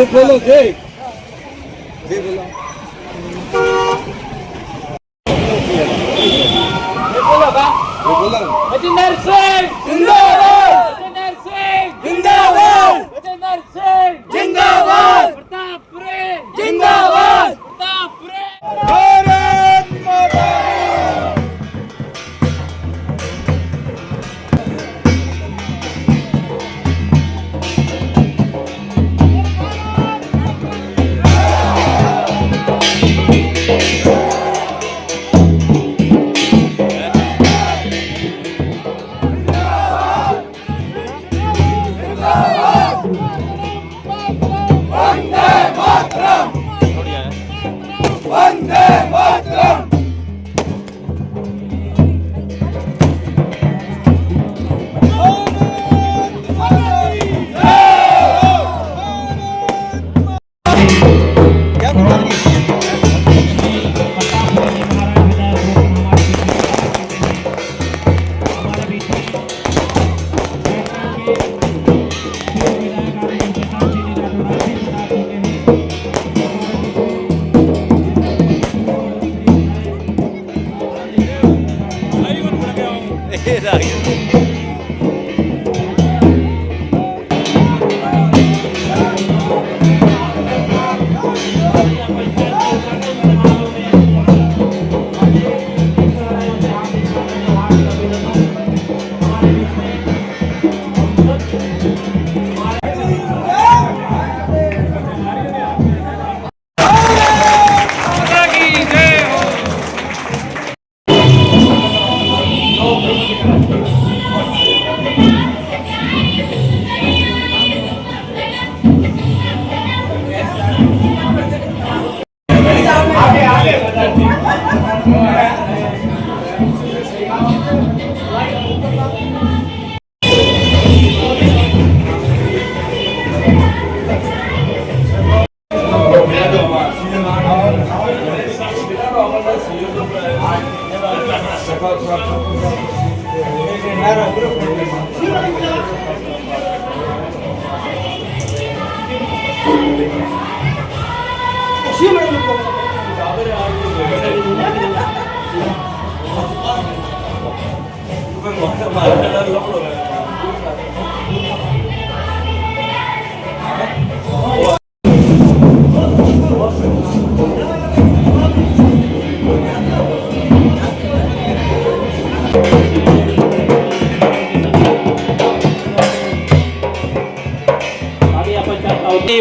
बोलो जय बोलो Jinder Singh Jindabad! Jinder Singh Jindabad! Jinder Singh Jindabad! Pratappure Jindabad! Pratappure Bharat माता वंदे मातरम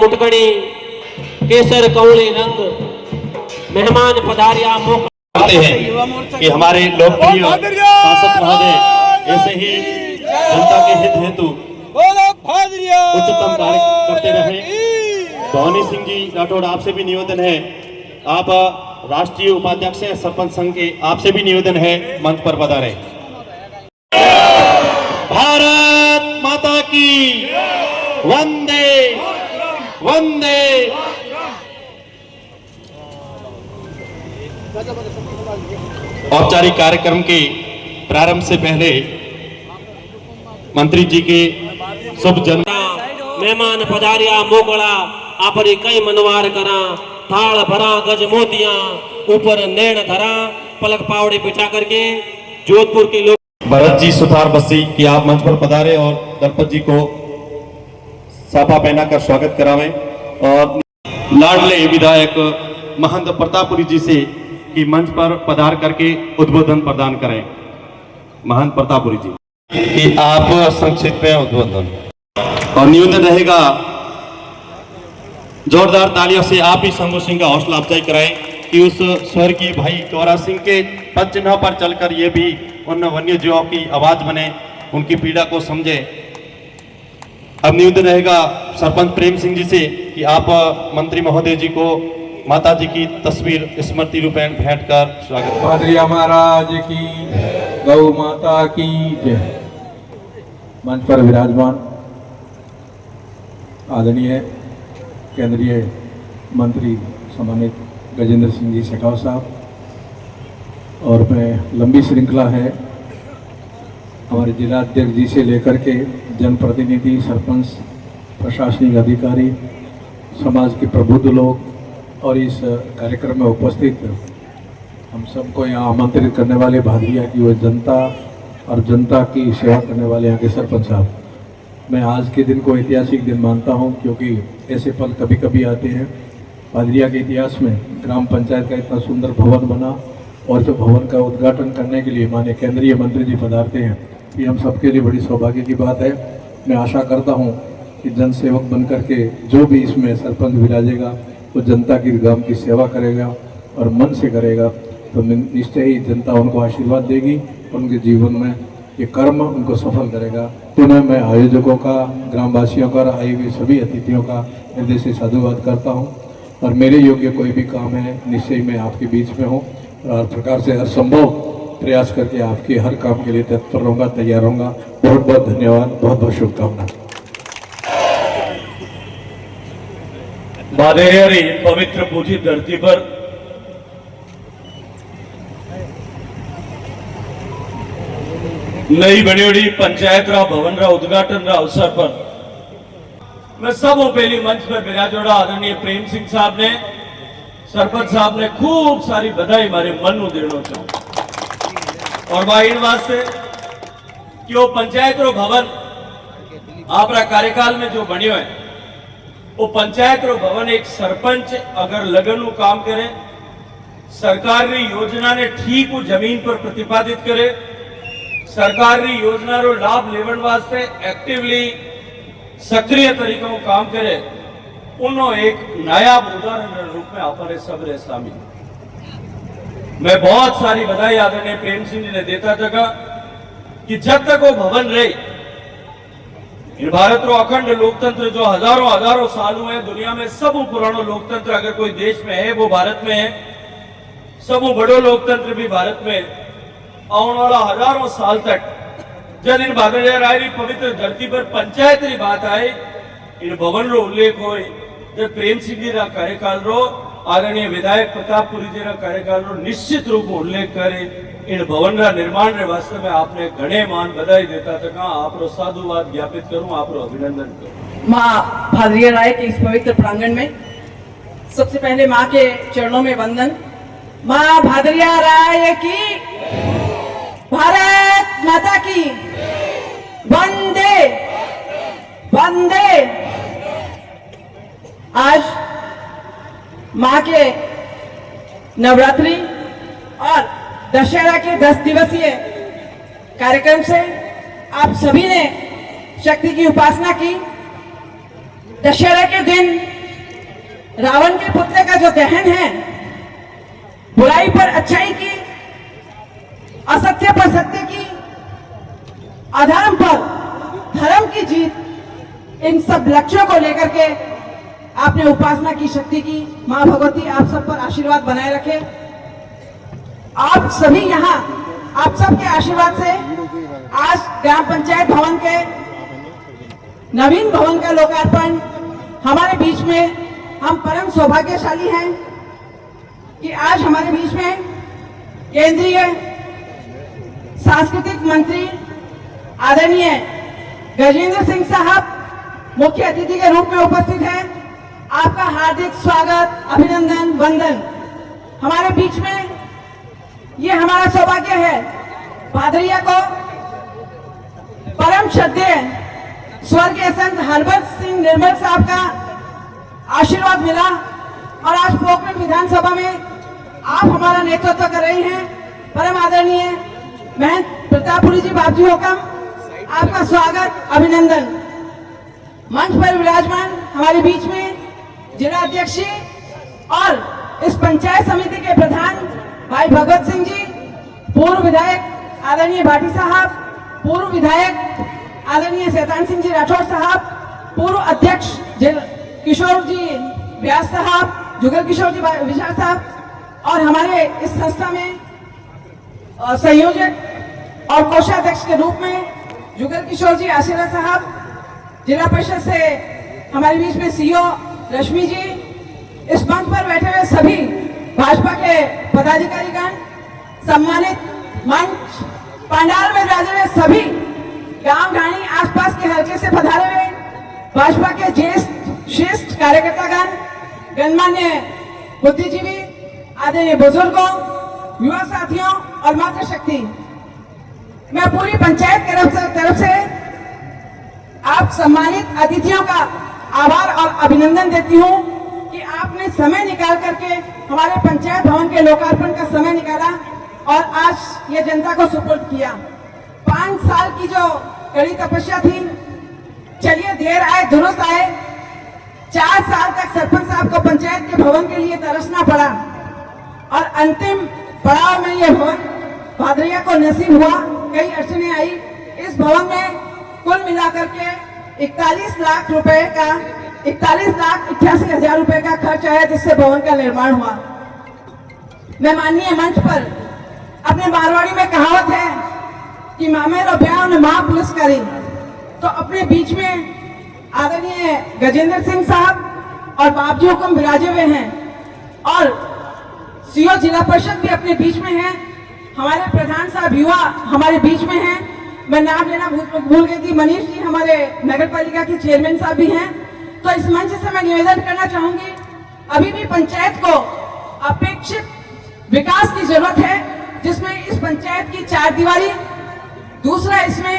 मुटकड़ी केसर कौले रंग मेहमान पधारिया मौका हैं कि हमारे लोकप्रिय शासक महोदय ऐसे ही जनता के हित हेतु उच्चतम कार्य करते रहे। भवानी सिंह जी राठौड़, आपसे भी निवेदन है, आप राष्ट्रीय उपाध्यक्ष हैं सरपंच संघ के, आपसे भी निवेदन है मंच पर पधारें। भारत माता की वंदे वंदे। औपचारिक कार्यक्रम के प्रारंभ से पहले मंत्री जी के शुभ जनता मेहमान पधारिया मोकड़ा आपरी कई मनवार करा थाल भरा गज मोतिया ऊपर नैन धरा पलक पावड़े बिछा करके जोधपुर के लोग भरत जी सुथार बस्सी की आप मंच पर पधारे और दलपत जी को साफा पहनाकर स्वागत करावें और लाडले विधायक महंत प्रतापपुरी जी से कि मंच पर पधार करके उद्बोधन प्रदान करें। महंत प्रतापपुरी जी कि आप संक्षिप्त में उद्बोधन और निवेदन रहेगा जोरदार तालियों से आप ही शंभू सिंह का हौसला अफजाई कराएं कि उस स्वर्गीय भाई गौरा सिंह के पद चिन्ह पर चलकर ये भी उन वन्य जीवों की आवाज बने, उनकी पीड़ा को समझे। अब निवेदन रहेगा सरपंच प्रेम सिंह जी से कि आप मंत्री महोदय जी को माता जी की तस्वीर स्मृति रूपेण भेंट कर स्वागत करें। पादरिया महाराज की, गौ माता की जय। मंच पर विराजमान आदरणीय केंद्रीय मंत्री सम्मानित गजेंद्र सिंह जी शेखावत साहब, और मैं लंबी श्रृंखला है हमारे जिला अध्यक्ष जी से लेकर के जनप्रतिनिधि, सरपंच, प्रशासनिक अधिकारी, समाज के प्रबुद्ध लोग और इस कार्यक्रम में उपस्थित हम सबको यहाँ आमंत्रित करने वाले भादरिया की वो जनता और जनता की सेवा करने वाले यहाँ के सरपंच साहब, मैं आज के दिन को ऐतिहासिक दिन मानता हूँ क्योंकि ऐसे पल कभी कभी आते हैं। भादरिया के इतिहास में ग्राम पंचायत का इतना सुंदर भवन बना और जो भवन का उद्घाटन करने के लिए माननीय केंद्रीय मंत्री जी पधारते हैं, ये हम सबके लिए बड़ी सौभाग्य की बात है। मैं आशा करता हूँ कि जनसेवक बन करके जो भी इसमें सरपंच विराजेगा वो जनता की गांव की सेवा करेगा और मन से करेगा, तो निश्चय ही जनता उनको आशीर्वाद देगी, उनके जीवन में ये कर्म उनको सफल करेगा। पुनः मैं आयोजकों का, ग्रामवासियों का, आई हुई सभी अतिथियों का हृदय से साधुवाद करता हूँ और मेरे योग्य कोई भी काम है निश्चय मैं आपके बीच में हूँ और हर प्रकार से हर संभव प्रयास करके आपके हर काम के लिए तत्पर रहूँगा, तैयार रहूँगा। बहुत बहुत धन्यवाद, बहुत बहुत शुभकामना। भादरिया री पवित्र पूजित धरती पर नई बनी पंचायत रा भवन रा उद्घाटन रा अवसर पर मैं सब पहली मंच पर विराजोड़ा आदरणीय प्रेम सिंह साहब ने, सरपंच साहब ने खूब सारी बधाई मारे मन देना चाहूं और भाई इन वास्ते कि वो पंचायत रो भवन आपरा कार्यकाल में जो बनियो है वो पंचायत रो भवन एक सरपंच अगर लगन काम करे, सरकार री योजना ने ठीक वो जमीन पर प्रतिपादित करे, सरकार री योजना रो लाभ लेवन वास्ते एक्टिवली सक्रिय तरीके से काम करे, उन्हों एक नायाब उदाहरण रूप में आपने सबरे शामिल। मैं बहुत सारी बधाई आदरणीय प्रेम सिंह जी ने देता था कि जब तक वो भवन रहे, इन भारत रो अखंड लोकतंत्र जो हजारों हजारों साल हुए दुनिया में सब पुरानो लोकतंत्र अगर कोई देश में है वो भारत में है, सब बड़ो लोकतंत्र भी भारत में। आने वाला हजारों साल तक जब इन भादरिया राय री पवित्र धरती पर पंचायत री बात आए, इन भवन रो उल्लेख हो, जब प्रेम सिंह जी रा कार्यकाल रो आदरणीय विधायक प्रतापपुरी जी रा कार्यकाल रो निश्चित रूप में उल्लेख करे, इन भवन रा निर्माण रे वास्ते में आपने घणे मान बधाई देता था। आपरो साधुवाद ज्ञापित करूं, आपरो अभिनंदन करूं। माँ भादरिया राय के इस पवित्र प्रांगण में सबसे पहले माँ के चरणों में वंदन। माँ भादरिया राय की, भारत माता की, वंदे वंदे। आज माँ के नवरात्रि और दशहरा के 10 दिवसीय कार्यक्रम से आप सभी ने शक्ति की उपासना की। दशहरा के दिन रावण के पुतले का जो दहन है, बुराई पर अच्छाई की, असत्य पर सत्य की, अधर्म पर धर्म की जीत, इन सब लक्ष्यों को लेकर के आपने उपासना की, शक्ति की। मां भगवती आप सब पर आशीर्वाद बनाए रखे। आप सभी यहाँ, आप सबके आशीर्वाद से आज ग्राम पंचायत भवन के नवीन भवन का लोकार्पण हमारे बीच में, हम परम सौभाग्यशाली हैं कि आज हमारे बीच में केंद्रीय सांस्कृतिक मंत्री आदरणीय गजेंद्र सिंह साहब मुख्य अतिथि के रूप में उपस्थित हैं। आपका हार्दिक स्वागत, अभिनंदन, वंदन। हमारे बीच में ये हमारा सौभाग्य है, भादरिया को परम श्रद्धेय स्वर्गीय संत हरबंस सिंह निर्मल साहब का आशीर्वाद मिला और आज पोखरण विधानसभा में आप हमारा नेतृत्व कर रही हैं। परम आदरणीय महंत प्रतापपुरी जी बाबू हुकम, आपका स्वागत, अभिनंदन। मंच पर विराजमान हमारे बीच में जिला अध्यक्ष और इस पंचायत समिति के प्रधान भाई भगवत सिंह जी, पूर्व विधायक आदरणीय भाटी साहब, पूर्व विधायक आदरणीय शैतान सिंह जी राठौर साहब, पूर्व अध्यक्ष किशोर जी व्यास साहब, जुगल किशोर जी विशाल साहब, और हमारे इस संस्था में संयोजक और कोषाध्यक्ष के रूप में जुगल किशोर जी आशीर्वाद साहब, जिला परिषद से हमारे बीच में सीओ रश्मि जी, इस मंच पर बैठे हुए सभी भाजपा के पदाधिकारीगण, सम्मानित मंच, पंडाल में राजे हुए सभी गांव ढाणी आसपास के हल्के से पधारे हुए भाजपा के ज्येष्ठ श्रेष्ठ कार्यकर्तागण, गणमान्य बुद्धिजीवी, आदरणीय बुजुर्गों, युवा साथियों और मातृशक्ति, मैं पूरी पंचायत की तरफ से आप सम्मानित अतिथियों का आभार और अभिनंदन देती हूं कि आपने समय निकाल करके हमारे पंचायत भवन के लोकार्पण का समय निकाला और आज ये जनता को सुपुर्द किया। 5 साल की जो कड़ी तपस्या थी, चलिए देर आए दुरुस्त आए, 4 साल तक सरपंच साहब को पंचायत के भवन के लिए तरसना पड़ा और अंतिम पड़ाव में यह भवन भादरिया को नसीब हुआ। कई अड़चने आई। इस भवन में कुल मिलाकर के 41 लाख रुपए का 41,88,000 रुपए का खर्च आया, जिससे भवन का निर्माण हुआ। मैं माननीय मंच पर, अपने मारवाड़ी में कहावत है कि मामेरो ब्याह ने मां पुलिस करी, तो अपने बीच में आदरणीय गजेंद्र सिंह साहब और बाबजी हुकुम विराजे हुए हैं और सीओ जिला परिषद भी अपने बीच में है। हमारे प्रधान साहब युवा हमारे बीच में हैं। मैं नाम लेना भूल गई थी, मनीष जी हमारे नगर पालिका के चेयरमैन साहब भी हैं। तो इस मंच से मैं निवेदन करना चाहूंगी, अभी भी पंचायत को अपेक्षित विकास की जरूरत है, जिसमें इस पंचायत की 4 दीवारी, दूसरा इसमें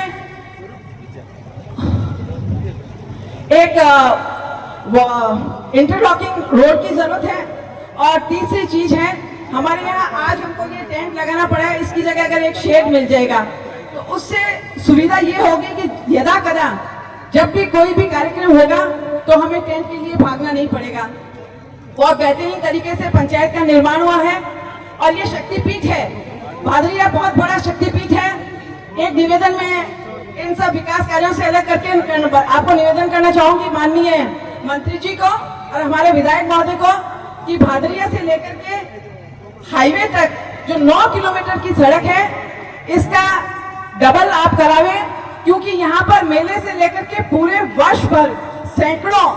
एक इंटरलॉकिंग रोड की जरूरत है और तीसरी चीज है, हमारे यहाँ आज हमको ये टेंट लगाना पड़ा है, इसकी जगह अगर एक शेड मिल जाएगा तो उससे सुविधा ये होगी कि यदा कदा जब भी कोई भी कार्यक्रम होगा तो हमें टेंट के लिए भागना नहीं पड़ेगा। बहुत बेहतरीन तरीके से पंचायत का निर्माण हुआ है और ये शक्तिपीठ है, भादरिया बहुत बड़ा शक्तिपीठ है। एक निवेदन में इन सब विकास कार्यों से अलग करके आपको निवेदन करना चाहूंगी माननीय मंत्री जी को और हमारे विधायक महोदय को कि भादरिया से लेकर के हाईवे तक जो 9 किलोमीटर की सड़क है, इसका डबल आप करावे, क्योंकि यहाँ पर मेले से लेकर के पूरे वर्ष भर सैकड़ों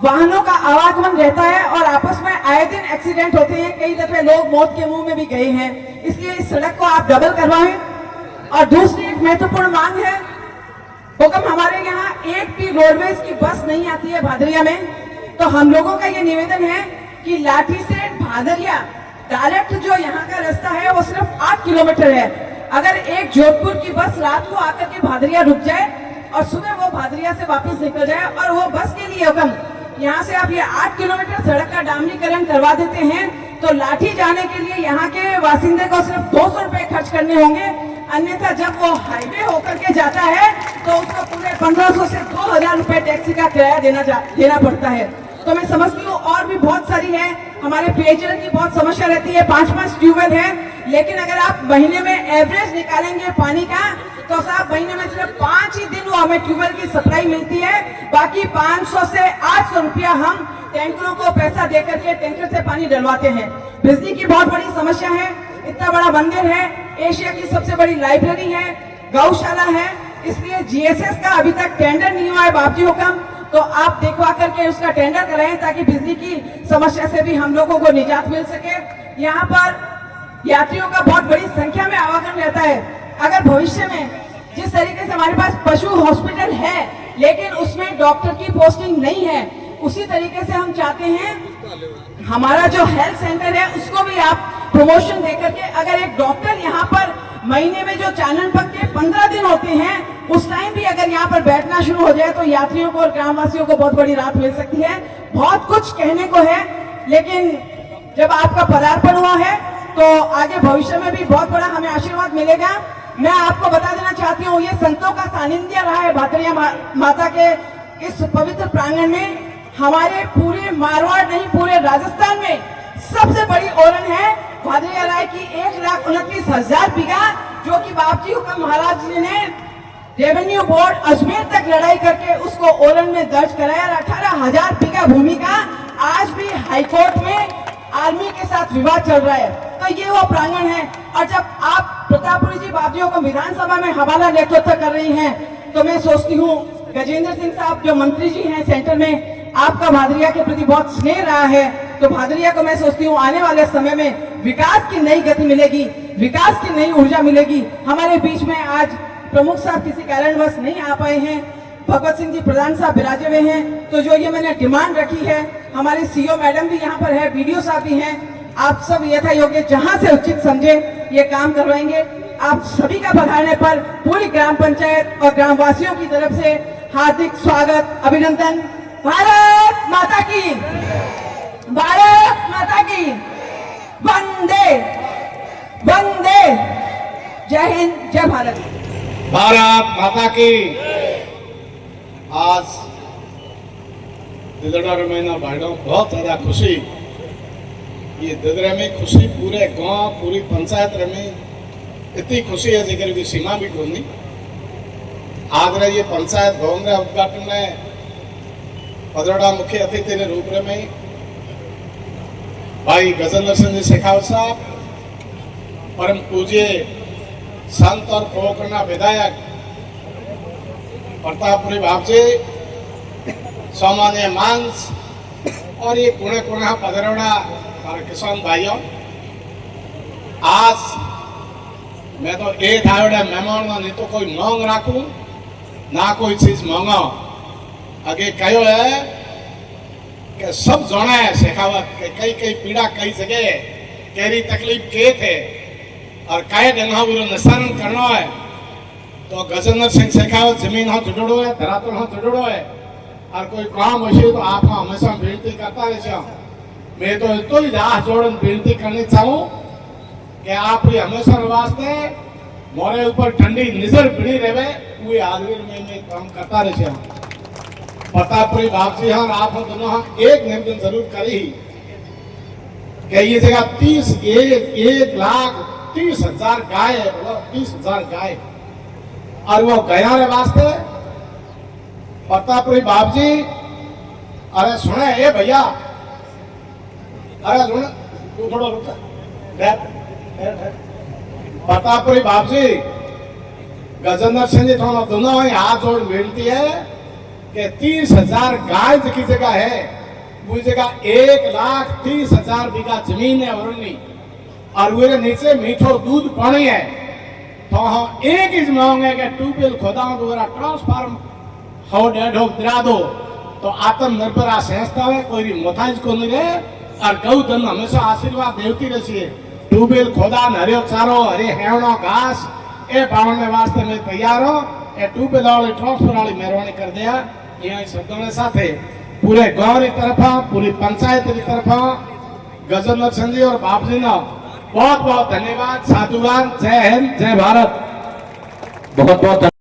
वाहनों का आवागमन रहता है और आपस में आए दिन एक्सीडेंट होते हैं। कई दफे लोग मौत के मुंह में भी गए हैं। इसलिए इस सड़क को आप डबल करवाएं। और दूसरी एक महत्वपूर्ण मांग है, हुक्म हमारे यहाँ एक भी रोडवेज की बस नहीं आती है भादरिया में, तो हम लोगों का ये निवेदन है कि लाठी से भादरिया डायरेक्ट जो यहाँ का रास्ता है वो सिर्फ 8 किलोमीटर है। अगर एक जोधपुर की बस रात को आकर के भादरिया रुक जाए और सुबह वो भादरिया से वापस निकल जाए और वो बस के लिए हुक्म यहाँ से आप ये 8 किलोमीटर सड़क का डामरीकरण करवा देते हैं, तो लाठी जाने के लिए यहाँ के वासिंदे को सिर्फ 200 रुपए खर्च करने होंगे। अन्यथा जब वो हाईवे होकर के जाता है तो उसको पूरे 1500 से 2000 रुपए टैक्सी का किराया देना पड़ता है। तो मैं समझती हूँ और भी बहुत सारी है, हमारे पेयजल की बहुत समस्या रहती है, 5-5 ट्यूबवेल है, लेकिन अगर आप महीने में एवरेज निकालेंगे पानी का तो साहब महीने में सिर्फ 5 ही दिन वो हमें ट्यूबवेल की सप्लाई मिलती है। बाकी 500 से 800 रुपया हम टैंकरों को पैसा देकर के टैंकर से पानी डलवाते हैं। बिजली की बहुत बड़ी समस्या है। इतना बड़ा मंदिर है, एशिया की सबसे बड़ी लाइब्रेरी है, गौशाला है, इसलिए जीएसएस का अभी तक टेंडर नहीं हुआ है बाबजी हुक्म, तो आप देखवा करके उसका टेंडर कराएं ताकि बिजली की समस्या से भी हम लोगों को निजात मिल सके। यहाँ पर यात्रियों का बहुत बड़ी संख्या में आवागमन रहता है। अगर भविष्य में जिस तरीके से हमारे पास पशु हॉस्पिटल है लेकिन उसमें डॉक्टर की पोस्टिंग नहीं है, उसी तरीके से हम चाहते हैं हमारा जो हेल्थ सेंटर है उसको भी आप प्रमोशन देकर के, अगर एक डॉक्टर यहाँ पर महीने में जो चानन पक के 15 दिन होते हैं उस टाइम भी अगर यहाँ पर बैठना शुरू हो जाए तो यात्रियों को और ग्रामवासियों को बहुत बड़ी राहत मिल सकती है। बहुत कुछ कहने को है, लेकिन जब आपका पदार्पण हुआ है तो आगे भविष्य में भी बहुत बड़ा हमें आशीर्वाद मिलेगा। मैं आपको बता देना चाहती हूँ, ये संतों का सानिध्य रहा है भादरिया माता के इस पवित्र प्रांगण में। हमारे पूरे मारवाड़ नहीं पूरे राजस्थान में सबसे बड़ी ओरन है भादरिया राय की 1,29,000 बीघा, जो कि बाबजी हुक्म महाराज जी ने रेवेन्यू बोर्ड अजमेर तक लड़ाई करके उसको ओरन में दर्ज कराया। 18,000 बीघा भूमि का आज भी हाईकोर्ट में आर्मी के साथ विवाद चल रहा है। तो ये वो प्रांगण है। और जब आप प्रतापपुरी जी बाबजियों को विधानसभा में हवाला नेतृत्व कर रही हैं, तो मैं सोचती हूँ गजेंद्र सिंह साहब जो मंत्री जी हैं सेंटर में, आपका भादरिया के प्रति बहुत स्नेह रहा है, तो भादरिया को मैं सोचती हूँ आने वाले समय में विकास की नई गति मिलेगी, विकास की नई ऊर्जा मिलेगी। हमारे बीच में आज प्रमुख साहब किसी कारणवश नहीं आ पाए हैं। भगवत सिंह जी प्रधान साहब विराजे हुए हैं। तो जो ये मैंने डिमांड रखी है, हमारी सीओ मैडम भी यहाँ पर है, बीडीओ साहब भी हैं, आप सब यथा योग्य जहाँ से उचित समझे ये काम करवाएंगे। आप सभी का पधारने पर पूरी ग्राम पंचायत और ग्रामवासियों की तरफ से हार्दिक स्वागत, अभिनंदन। भारत माता की, भारत माता की, वंदे वंदे, जय हिंद, जय भारत। भारत माता की। आज दिदड़ा रमैना भाइयों बहुत ज्यादा खुशी, ये दिदड़े में खुशी पूरे गांव पूरी पंचायत में इतनी खुशी है जिक्र की सीमा भी कोई नहीं। आज ये पंचायत भवन रे उद्घाटन में पदरड़ा मुख्य अतिथि के रूप में भाई गजेंद्र सिंह जी शेखावत साहब, परम पूज्य संत और प्रोकरणा विधायक प्रतापपुरी बाप जी, सामान्य मांस और ये कुणे कुणा पदरौड़ा हमारे किसान भाइयों, आज मैं तो ए थावड़े मेहमान नहीं तो कोई मांग राखू ना कोई चीज मांगा। आगे कहो है कि सब जाना है शेखावत के कई कई पीड़ा कई जगह केरी तकलीफ के थे और कई जगह वो निशान करना है। तो गजेंद्र सिंह शेखावत जमीन हाथ जुड़ो है, धरातल हाथ जुड़ो है और कोई काम हो तो आप हमेशा विनती करता रहे। मैं तो इतो ही हाथ जोड़न विनती करनी चाहूँ कि आप ये हमेशा वास्ते मोरे ऊपर ठंडी नजर बनी रहे, वो हाजिर में काम करता रहे। प्रतापपुरी बाप जी हाँ आप दोनों हाँ एक निवेदन जरूर करी कि ये जगह 1,30,000 गाय है, बोलो 30,000 गाय, और वो गया रे वास्ते प्रतापपुरी बाप जी, अरे सुने ये भैया, अरे सुन तू थोड़ा रुक, प्रतापपुरी बाप जी, गजेंद्र सिंह जी थोड़ा दोनों ही हाथ जोड़ विनती है कि 30,000 गाय की जगह है, वो जगह 1,30,000 बीघा जमीन है वरुणी, और वो नीचे मीठो दूध पानी है। तो हम एक ही मांग है कि ट्यूबवेल खोदाओ दोबारा ट्रांसफार्म हो डेढ़ो दिला दो, तो आत्मनिर्भर आ संस्था है, कोई मोथाज को नहीं रहे और गौ धन हमेशा आशीर्वाद देती रही है। ट्यूबवेल खोदा, हरियो चारो, हरे हेवनो घास ए पाने वास्ते मैं तैयार हूँ। ए ट्यूबवेल वाली ट्रांसफर वाली मेहरबानी कर दिया। यहाँ शब्दों के साथ पूरे गांव की तरफ पूरी पंचायत की तरफ गजेंद्र सिंह जी और बाप जी ने बहुत बहुत धन्यवाद, साधुवाद, जय हिंद, जय भारत। बहुत बहुत